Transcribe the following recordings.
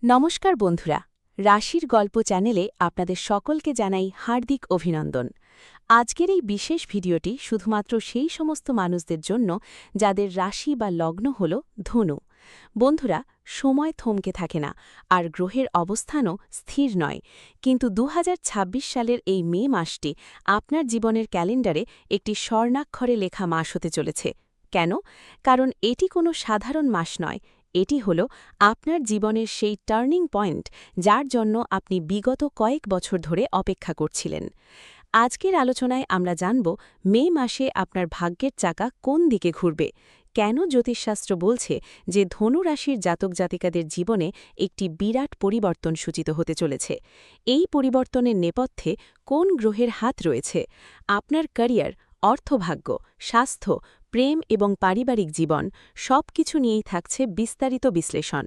নমস্কার বন্ধুরা, রাশির গল্প চ্যানেলে আপনাদের সকলকে জানাই হার্দিক অভিনন্দন। আজকের এই বিশেষ ভিডিওটি শুধুমাত্র সেই সমস্ত মানুষদের জন্য যাদের রাশি বা লগ্ন হল ধনু। বন্ধুরা, সময় থমকে থাকে না, আর গ্রহের অবস্থানও স্থির নয়, কিন্তু ২০২৬ সালের এই মে মাসটি আপনার জীবনের ক্যালেন্ডারে একটি স্বর্ণাক্ষরে লেখা মাস হতে চলেছে। কেন? কারণ এটি কোনো সাধারণ মাস নয়, এটি হল আপনার জীবনের সেই টার্নিং পয়েন্ট যার জন্য আপনি বিগত কয়েক বছর ধরে অপেক্ষা করছিলেন। আজকের আলোচনায় আমরা জানব মে মাসে আপনার ভাগ্যের চাকা কোন দিকে ঘুরবে, কেন জ্যোতিষশাস্ত্র বলছে যে ধনু রাশির জাতক জাতিকাদের জীবনে একটি বিরাট পরিবর্তন সূচিত হতে চলেছে। এই পরিবর্তনের নেপথ্যে কোন গ্রহের হাত রয়েছে, আপনার ক্যারিয়ার, অর্থভাগ্য, স্বাস্থ্য, প্রেম এবং পারিবারিক জীবন সবকিছু নিয়েই থাকছে বিস্তারিত বিশ্লেষণ।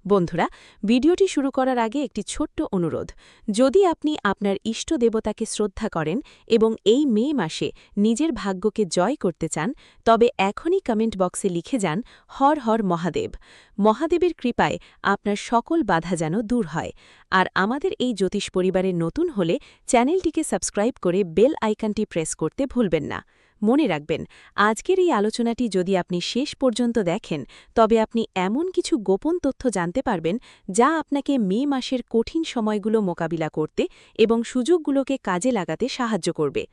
বন্ধুরা, ভিডিওটি শুরু করার আগে একটি ছোট্ট অনুরোধ। যদি আপনি আপনার ইষ্ট দেবতাকে শ্রদ্ধা করেন এবং এই মে মাসে নিজের ভাগ্যকে জয় করতে চান, তবে এখনই কমেন্ট বক্সে লিখে যান হর হর মহাদেব। মহাদেবের কৃপায় আপনার সকল বাধা যেন দূর হয়। আর আমাদের এই জ্যোতিষ পরিবারের নতুন হলে চ্যানেলটিকে সাবস্ক্রাইব করে বেল আইকনটি প্রেস করতে ভুলবেন না। মনে রাখবেন, আজকের এই আলোচনাটি যদি আপনি শেষ পর্যন্ত দেখেন, তবে আপনি এমন কিছু গোপন তথ্য জানতে পারবেন যা আপনাকে মে মাসের কঠিন সময়গুলো মোকাবিলা করতে এবং সুযোগগুলোকে কাজে লাগাতে সাহায্য করবে।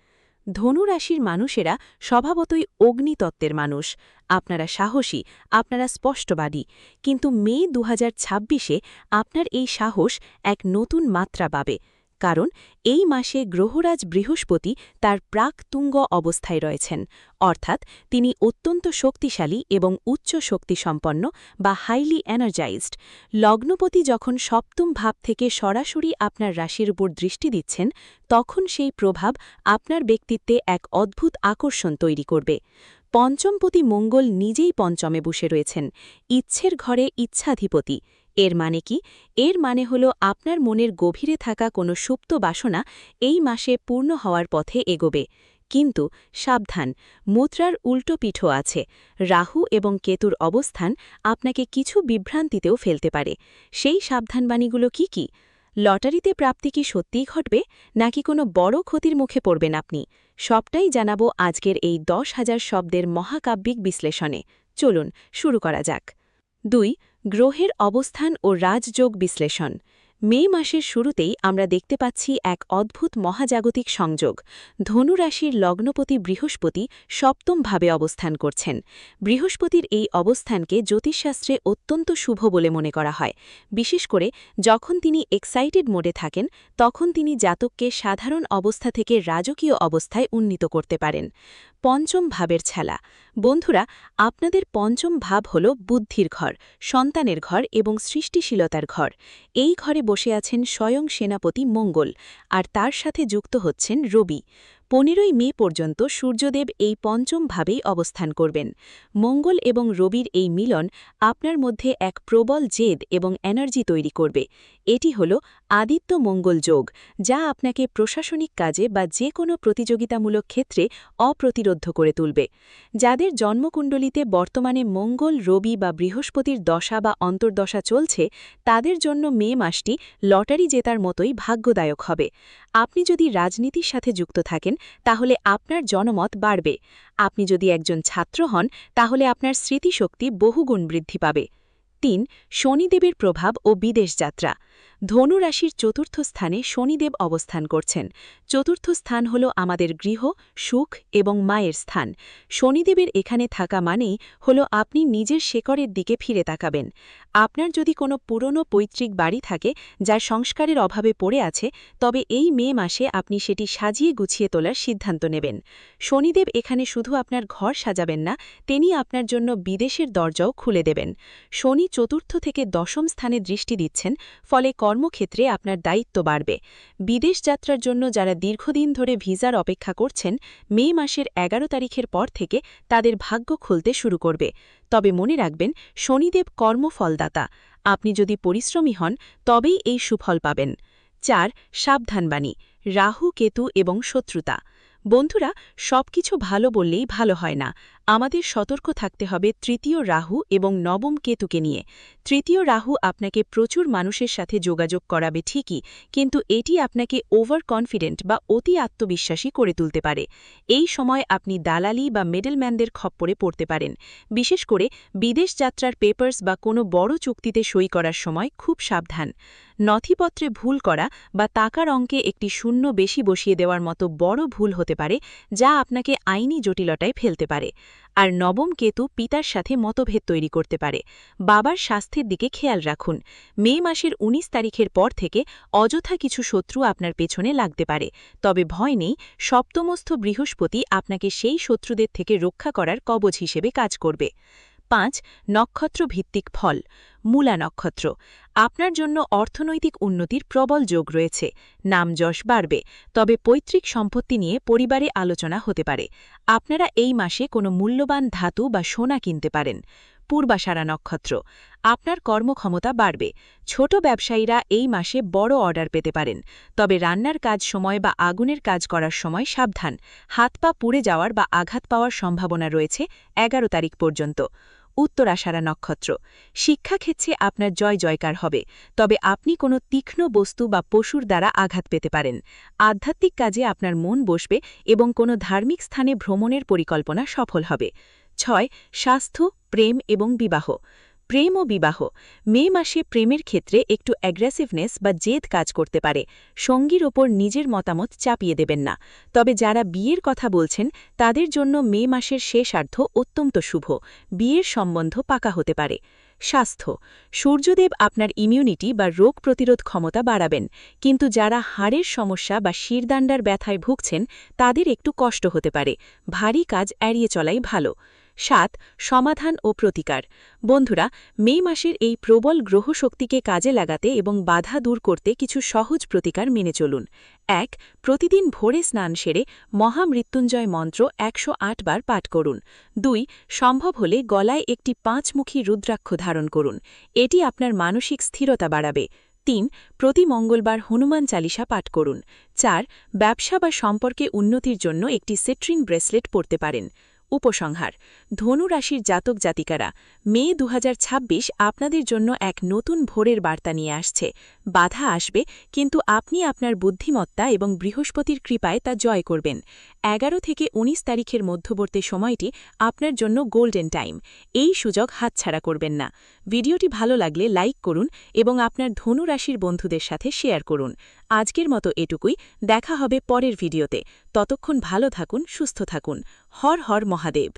ধনু রাশির মানুষেরা স্বভাবতই অগ্নিতত্ত্বের মানুষ। আপনারা সাহসী, আপনারা স্পষ্টবাদী, কিন্তু মে ২০২৬-এ আপনার এই সাহস এক নতুন মাত্রা পাবে। কারণ এই মাসে গ্রহরাজ বৃহস্পতি তার প্রাক-তুঙ্গ অবস্থায় রয়েছেন, অর্থাৎ তিনি অত্যন্ত শক্তিশালী এবং উচ্চ শক্তিসম্পন্ন বা হাইলি এনার্জাইজড। লগ্নপতি যখন সপ্তম ভাব থেকে সরাসরি আপনার রাশির উপর দৃষ্টি দিচ্ছেন, তখন সেই প্রভাব আপনার ব্যক্তিত্বে এক অদ্ভুত আকর্ষণ তৈরি করবে। পঞ্চমপতি মঙ্গল নিজেই পঞ্চমে বসে রয়েছেন, ইচ্ছের ঘরে ইচ্ছাধিপতি। এর মানে কি? এর মানে হল আপনার মনের গভীরে থাকা কোনো সুপ্ত বাসনা এই মাসে পূর্ণ হওয়ার পথে এগোবে। কিন্তু সাবধান, মুদ্রার উল্টো পিঠও আছে। রাহু এবং কেতুর অবস্থান আপনাকে কিছু বিভ্রান্তিতেও ফেলতে পারে। সেই সাবধানবাণীগুলো কি কি? লটারিতে প্রাপ্তি কি সত্যিই ঘটবে, নাকি কোনো বড় ক্ষতির মুখে পড়বেন আপনি? সবটাই জানাবো আজকের এই ১০,০০০ শব্দের মহাকাব্যিক বিশ্লেষণে। চলুন শুরু করা যাক। ২. গ্রহের অবস্থান ও রাজযোগ বিশ্লেষণ। মে মাসের শুরুতেই আমরা দেখতে পাচ্ছি এক অদ্ভুত মহাজাগতিক সংযোগ। ধনু রাশির লগ্নপতি বৃহস্পতি সপ্তমভাবে অবস্থান করছেন। বৃহস্পতির এই অবস্থানকে জ্যোতিষশাস্ত্রে অত্যন্ত শুভ বলে মনে করা হয়। বিশেষ করে যখন তিনি এক্সাইটেড মোডে থাকেন, তখন তিনি জাতককে সাধারণ অবস্থা থেকে রাজকীয় অবস্থায় উন্নীত করতে পারেন। পঞ্চম ভাবের খেলা। বন্ধুরা, আপনাদের পঞ্চম ভাব হল বুদ্ধির ঘর, সন্তানের ঘর এবং সৃষ্টিশীলতার ঘর। এই ঘরে বসে আছেন স্বয়ং সেনাপতি মঙ্গল, আর তার সাথে যুক্ত হচ্ছেন রবি। ১৫ই মে পর্যন্ত সূর্যদেব এই পঞ্চম ভাবেই অবস্থান করবেন। মঙ্গল এবং রবির এই মিলন আপনার মধ্যে এক প্রবল জেদ এবং এনার্জি তৈরি করবে। এটি হল আদিত্য মঙ্গল যোগ, যা আপনাকে প্রশাসনিক কাজে বা যে কোনো প্রতিযোগিতামূলক ক্ষেত্রে অপ্রতিরোধ্য করে তুলবে। যাদের জন্মকুণ্ডলিতে বর্তমানে মঙ্গল, রবি বা বৃহস্পতির দশা বা অন্তর্দশা চলছে, তাদের জন্য মে মাসটি লটারি জেতার মতোই ভাগ্যদায়ক হবে। আপনি যদি রাজনীতির সাথে যুক্ত থাকেন, তাহলে আপনার জনমত বাড়বে। আপনি যদি একজন ছাত্র হন, তাহলে আপনার স্মৃতিশক্তি বহুগুণ বৃদ্ধি পাবে। ৩. শনিদেবের প্রভাব ও বিদেশ যাত্রা। ধনু রাশির চতুর্থ স্থানে শনিদেব অবস্থান করছেন। চতুর্থ স্থান হল আমাদের গৃহ, সুখ এবং মায়ের স্থান। শনিদেবের এখানে থাকা মানেই হল আপনি নিজের শেকড়ের দিকে ফিরে তাকাবেন। আপনার যদি কোনো পুরনো পৈতৃক বাড়ি থাকে যা সংস্কারের অভাবে পড়ে আছে, তবে এই মে মাসে আপনি সেটি সাজিয়ে গুছিয়ে তোলার সিদ্ধান্ত নেবেন। শনিদেব এখানে শুধু আপনার ঘর সাজাবেন না, তিনি আপনার জন্য বিদেশের দরজাও খুলে দেবেন। শনি চতুর্থ থেকে দশম স্থানে দৃষ্টি দিচ্ছেন, ফলে কর্মক্ষেত্রে আপনার দায়িত্ব বাড়বে। বিদেশ যাত্রার জন্য যারা দীর্ঘদিন ধরে ভিসার অপেক্ষা করছেন, মে মাসের ১১ তারিখের পর থেকে তাদের ভাগ্য খুলতে শুরু করবে। তবে মনে রাখবেন, শনিদেব কর্মফলদাতা। আপনি যদি পরিশ্রমী হন, তবেই এই সুফল পাবেন। ৪. সাবধানবাণী, রাহু, কেতু এবং শত্রুতা। বন্ধুরা, সবকিছু ভালো বললেই ভালো হয় না। আমাদের সতর্ক থাকতে হবে তৃতীয় রাহু এবং নবম কেতুকে নিয়ে। তৃতীয় রাহু আপনাকে প্রচুর মানুষের সাথে যোগাযোগ করাবে ঠিকই, কিন্তু এটি আপনাকে ওভার কনফিডেন্ট বা অতি আত্মবিশ্বাসী করে তুলতে পারে। এই সময় আপনি দালালি বা মিডলম্যানদের খপ্পরে পড়তে পারেন। বিশেষ করে বিদেশ যাত্রার পেপার্স বা কোনো বড় চুক্তিতে সই করার সময় খুব সাবধান। নথিপত্রে ভুল করা বা টাকার অঙ্কে একটি শূন্য বেশি বসিয়ে দেওয়ার মতো বড় ভুল হতে পারে, যা আপনাকে আইনি জটিলতায় ফেলতে পারে। আর নবম কেতু পিতার সাথে মতভেদ তৈরি করতে পারে। বাবার স্বাস্থ্যের দিকে খেয়াল রাখুন। মে মাসের ১৯ তারিখের পর থেকে অযথা কিছু শত্রু আপনার পেছনে লাগতে পারে, তবে ভয় নেই, সপ্তমস্থ বৃহস্পতি আপনাকে সেই শত্রুদের থেকে রক্ষা করার কবচ হিসেবে কাজ করবে। ৫. নক্ষত্র ভিত্তিক ফল। মূলা নক্ষত্র। আপনার জন্য অর্থনৈতিক উন্নতির প্রবল যোগ রয়েছে। নামযশ বাড়বে, তবে পৈতৃক সম্পত্তি নিয়ে পরিবারে আলোচনা হতে পারে। আপনারা এই মাসে কোনো মূল্যবান ধাতু বা সোনা কিনতে পারেন। পূর্বাষাঢ়া নক্ষত্র। আপনার কর্মক্ষমতা বাড়বে। ছোট ব্যবসায়ীরা এই মাসে বড় অর্ডার পেতে পারেন, তবে রান্নার কাজ সময় বা আগুনের কাজ করার সময় সাবধান। হাত পা পুড়ে যাওয়ার বা আঘাত পাওয়ার সম্ভাবনা রয়েছে ১১ তারিখ পর্যন্ত। উত্তরাষাঢ়া নক্ষত্র। শিক্ষাক্ষেত্রে আপনার জয় জয়কার হবে, তবে আপনি কোনো তীক্ষ্ণ বস্তু বা পশুর দ্বারা আঘাত পেতে পারেন। আধ্যাত্মিক কাজে আপনার মন বসবে এবং কোনো ধার্মিক স্থানে ভ্রমণের পরিকল্পনা সফল হবে। ৬. স্বাস্থ্য, প্রেম এবং বিবাহ। প্রেম ও বিবাহ। মে মাসে প্রেমের ক্ষেত্রে একটু অ্যাগ্রেসিভনেস বা জেদ কাজ করতে পারে। সঙ্গীর ওপর নিজের মতামত চাপিয়ে দেবেন না। তবে যারা বিয়ের কথা বলছেন তাদের জন্য মে মাসের শেষার্ধ অত্যন্ত শুভ। বিয়ের সম্বন্ধ পাকা হতে পারে। স্বাস্থ্য। সূর্যদেব আপনার ইমিউনিটি বা রোগ প্রতিরোধ ক্ষমতা বাড়াবেন, কিন্তু যারা হাড়ের সমস্যা বা শিরদাণ্ডার ব্যথায় ভুগছেন তাদের একটু কষ্ট হতে পারে। ভারী কাজ এড়িয়ে চলাই ভালো। ৭. সমাধান ও প্রতিকার। বন্ধুরা, মে মাসের এই প্রবল গ্রহশক্তিকে কাজে লাগাতে এবং বাধা দূর করতে কিছু সহজ প্রতিকার মেনে চলুন। ১. প্রতিদিন ভোরে স্নান সেরে মহামৃত্যুঞ্জয় মন্ত্র ১০৮ বার পাঠ করুন। ২. সম্ভব হলে গলায় একটি ৫মুখী রুদ্রাক্ষ ধারণ করুন। এটি আপনার মানসিক স্থিরতা বাড়াবে। ৩. প্রতি মঙ্গলবার হনুমান চালিসা পাঠ করুন। ৪. ব্যবসা বা সম্পর্কে উন্নতির জন্য একটি সিট্রিন ব্রেসলেট পরতে পারেন। উপসংহার। ধনু রাশির জাতক জাতিকারা, মে ২০২৬ আপনাদের জন্য এক নতুন ভোরের বার্তা নিয়ে আসছে। বাধা আসবে, কিন্তু আপনি আপনার বুদ্ধিমত্তা এবং বৃহস্পতির কৃপায় তা জয় করবেন। ১১ থেকে ১৯ তারিখের মধ্যবর্তী সময়টি আপনার জন্য গোল্ডেন টাইম। এই সুযোগ হাতছাড়া করবেন না। ভিডিওটি ভালো লাগলে লাইক করুন এবং আপনার ধনু রাশির বন্ধুদের সাথে শেয়ার করুন। আজকের মতো এটুকুই, দেখা হবে পরের ভিডিওতে। ততক্ষণ ভালো থাকুন, সুস্থ থাকুন। হর হর মহাদেব।